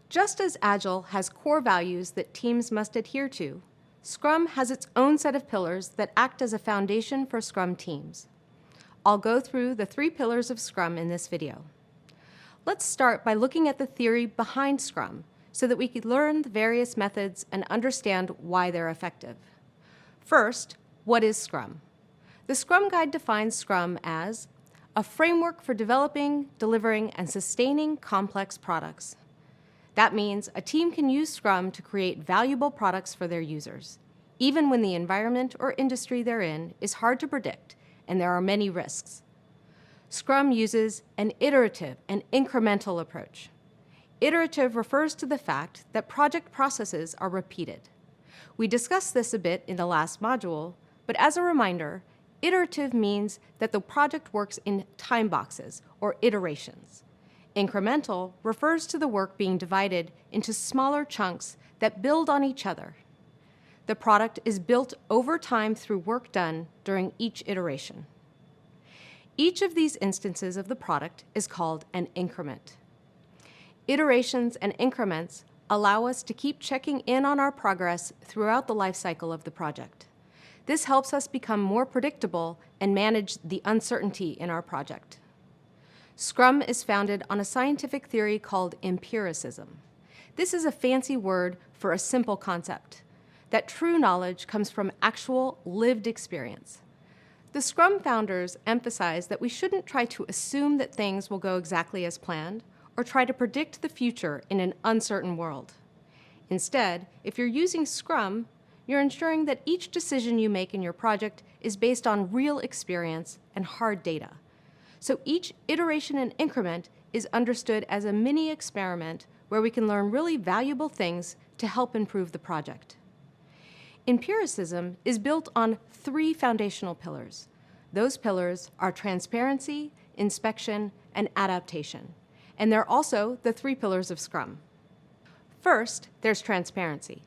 Just as Agile has core values that teams must adhere to, Scrum has its own set of pillars that act as a foundation for Scrum teams. I'll go through the 3 pillars of Scrum in this video. Let's start by looking at the theory behind Scrum so that we can learn the various methods and understand why they're effective. First, what is Scrum? The Scrum Guide defines Scrum as a framework for developing, delivering, and sustaining complex products. That means a team can use Scrum to create valuable products for their users, even when the environment or industry they're in is hard to predict and there are many risks. Scrum uses an iterative and incremental approach. Iterative refers to the fact that project processes are repeated. We discussed this a bit in the last module, but as a reminder, iterative means that the project works in time boxes or iterations. Incremental refers to the work being divided into smaller chunks that build on each other. The product is built over time through work done during each iteration. Each of these instances of the product is called an increment. Iterations and increments allow us to keep checking in on our progress throughout the life cycle of the project. This helps us become more predictable and manage the uncertainty in our project. Scrum is founded on a scientific theory called empiricism. This is a fancy word for a simple concept, that true knowledge comes from actual lived experience. The Scrum founders emphasize that we shouldn't try to assume that things will go exactly as planned or try to predict the future in an uncertain world. Instead, if you're using Scrum, you're ensuring that each decision you make in your project is based on real experience and hard data. So each iteration and increment is understood as a mini experiment where we can learn really valuable things to help improve the project. Empiricism is built on 3 foundational pillars. Those pillars are transparency, inspection, and adaptation. And they're also the 3 pillars of Scrum. First, there's transparency.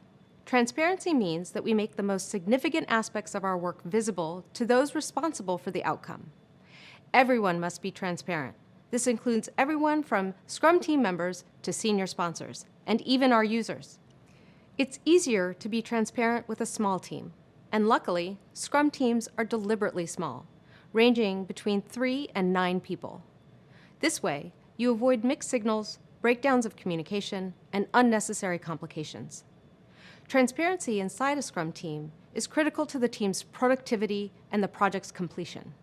Transparency means that we make the most significant aspects of our work visible to those responsible for the outcome. Everyone must be transparent. This includes everyone from Scrum team members to senior sponsors, and even our users. It's easier to be transparent with a small team, and luckily, Scrum teams are deliberately small, ranging between 3 and 9 people. This way, you avoid mixed signals, breakdowns of communication, and unnecessary complications. Transparency inside a Scrum team is critical to the team's productivity and the project's completion.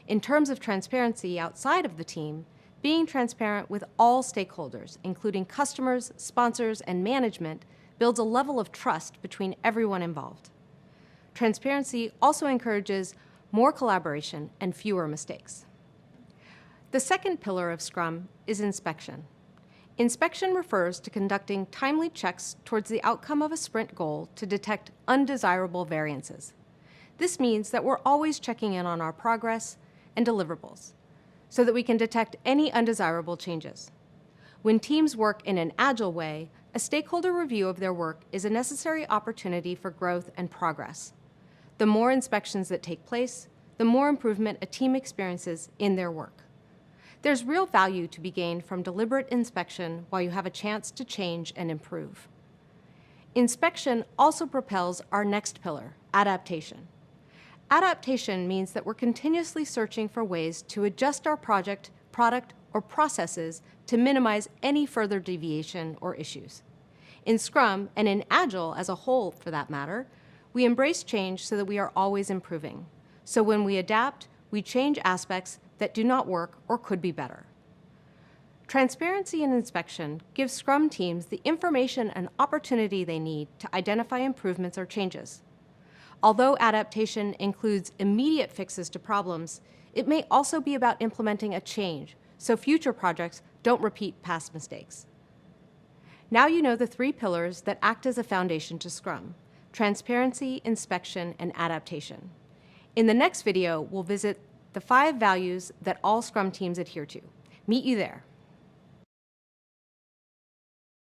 In terms of transparency outside of the team, being transparent with all stakeholders, including customers, sponsors, and management, builds a level of trust between everyone involved. Transparency also encourages more collaboration and fewer mistakes. The second pillar of Scrum is inspection. Inspection refers to conducting timely checks towards the outcome of a sprint goal to detect undesirable variances. This means that we're always checking in on our progress and deliverables so that we can detect any undesirable changes. When teams work in an agile way, a stakeholder review of their work is a necessary opportunity for growth and progress. The more inspections that take place, the more improvement a team experiences in their work. There's real value to be gained from deliberate inspection while you have a chance to change and improve. Inspection also propels our next pillar, adaptation. Adaptation means that we're continuously searching for ways to adjust our project, product, or processes to minimize any further deviation or issues. In Scrum, and in Agile as a whole for that matter, we embrace change so that we are always improving. So when we adapt, we change aspects that do not work or could be better. Transparency and inspection give Scrum teams the information and opportunity they need to identify improvements or changes. Although adaptation includes immediate fixes to problems, it may also be about implementing a change so future projects don't repeat past mistakes. Now you know the 3 pillars that act as a foundation to Scrum: transparency, inspection, and adaptation. In the next video, we'll visit the 5 values that all Scrum teams adhere to. Meet you there.